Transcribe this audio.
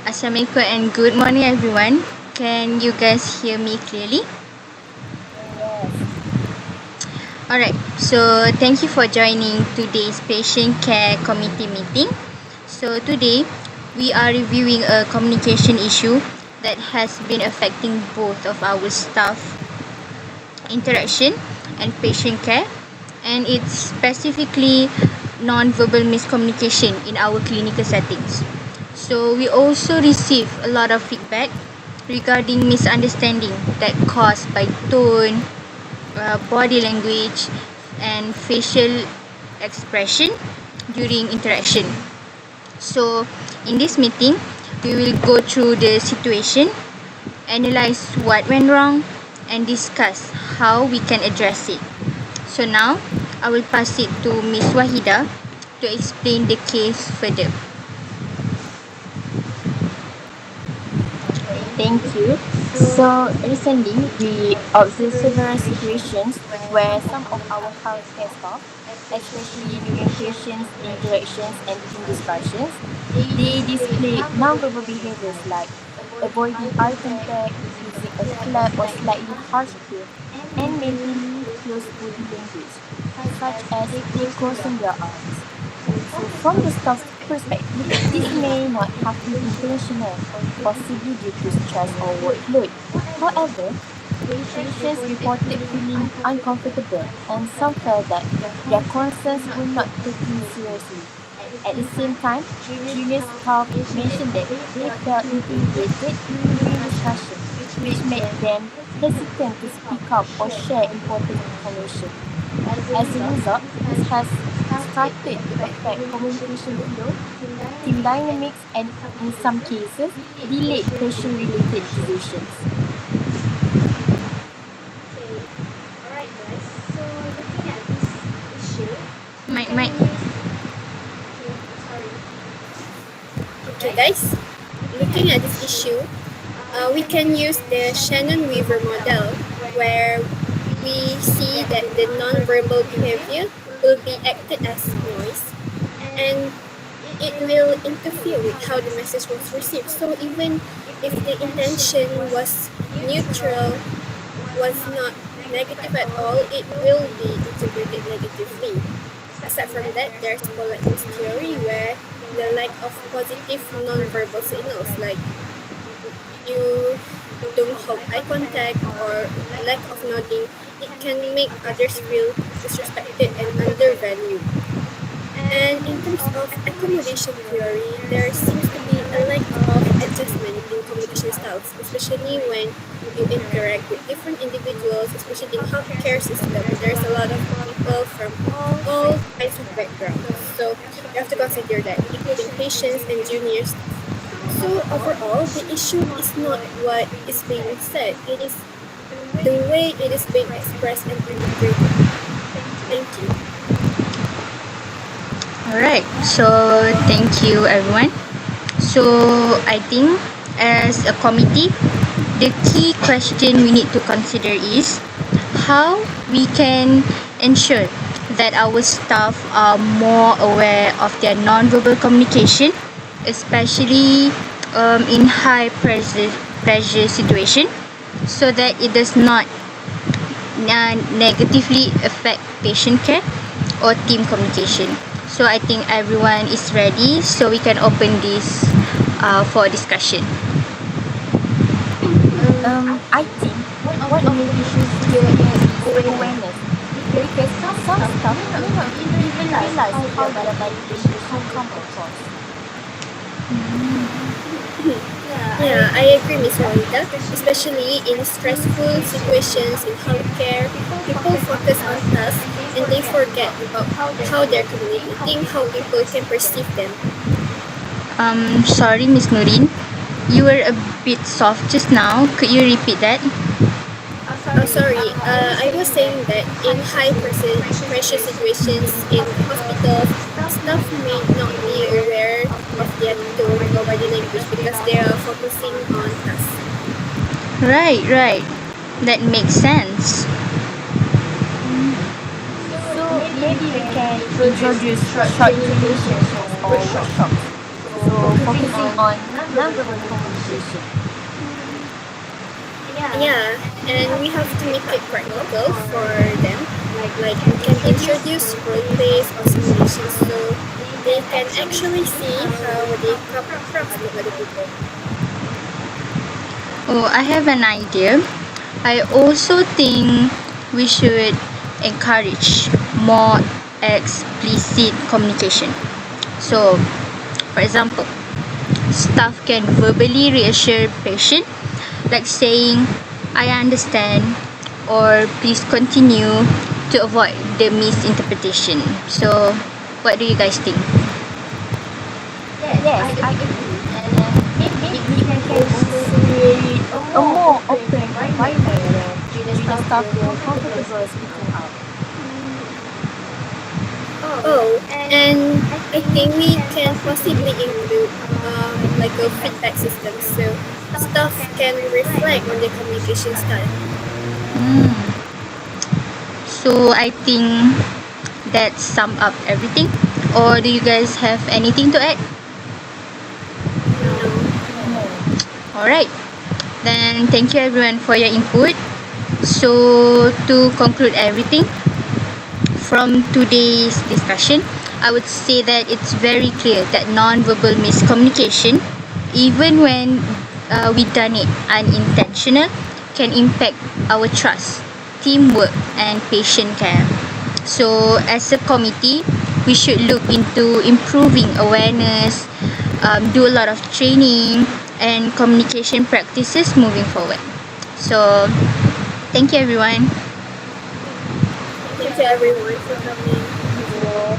Assalamualaikum and good morning everyone. Can you guys hear me clearly? Alright, so thank you for joining today's patient care committee meeting. So today we are reviewing a communication issue that has been affecting both of our staff interaction and patient care, and it's specifically non-verbal miscommunication in our clinical settings. So we also receive a lot of feedback regarding misunderstanding that caused by tone, body language, and facial expression during interaction. So in this meeting, we will go through the situation, analyze what went wrong, and discuss how we can address it. So now, I will pass it to Ms. Wahida to explain the case further. Thank you. So recently, we observed several situations where some of our healthcare staff, especially during patients' interactions and team discussions, they display non-verbal behaviors like avoiding eye contact, using a flat or slightly harsh tone, and maintaining close body language, such as they crossing their arms. So from the staff's perspective, this may not have been intentional, possibly due to stress or workload. However, patients reported feeling uncomfortable and some felt that their concerns were not taken seriously. At the same time, junior staff mentioned that they felt intimidated during discussion, which made them hesitant to speak up or share important information. As a result, this has started to affect communication flow, team dynamics, and in some cases, delayed patient-related decisions. Alright guys, so looking at this issue, Mic. okay guys, looking at this issue, we can use the Shannon-Weaver model where we see that the non-verbal behavior will be acted as noise and it will interfere with how the message was received. So even if the intention was neutral, was not negative at all, it will be interpreted negatively. Aside from that, there's politeness theory where the lack of positive non-verbal signals like you don't hold eye contact or lack of nodding, it can make others feel disrespected and undervalued. And in terms of accommodation theory, there seems to be a lack of adjustment in communication styles, especially when you interact with different individuals, especially in healthcare system. There's a lot of people from all kinds of backgrounds. So you have to consider that, including patients and juniors. So overall, the issue is not what is being said, it is the way it is being expressed and interpreted. Thank you. Alright, so thank you everyone. So I think as a committee, the key question we need to consider is how we can ensure that our staff are more aware of their non-verbal communication, especially in high pressure situation, so that it does not negatively affect patient care or team communication. So I think everyone is ready, so we can open this for discussion. I think one of the issues here is awareness. Because some staff may not even realize how their validation come across. Yeah, I agree, Ms. Juanita. Especially in stressful situations in healthcare, people focus on tasks and they forget about how they're communicating, how people can perceive them. Sorry, Miss Nurin, you were a bit soft just now. Could you repeat that? Oh, sorry. I was saying that in high pressure situations in hospitals, staff may not be aware of their tone or body language because they are focusing on tasks. Right. That makes sense. So maybe we can introduce short presentations or workshops So focusing on nonverbal communication. Yeah, and we have to make it practical for them. Like we can introduce role plays or simulations so they can actually see how they come across to other people. Oh, I have an idea. I also think we should encourage more explicit communication. So, for example, staff can verbally reassure patient, like saying, I understand, or please continue to avoid the misinterpretation. So, what do you guys think? Yes, I agree. And maybe we can also create a more open environment where the staff feel comfortable speaking up. Oh, and I think we can possibly include like a feedback system so staff can reflect on their communication style. Hmm. So, I think that sum up everything. Or do you guys have anything to add? Alright, then thank you everyone for your input. So, to conclude everything from today's discussion, I would say that it's very clear that non-verbal miscommunication, even when we done it unintentional, can impact our trust, teamwork, and patient care. So, as a committee, we should look into improving awareness, do a lot of training, and communication practices moving forward. So, thank you everyone. Thank you everyone for coming.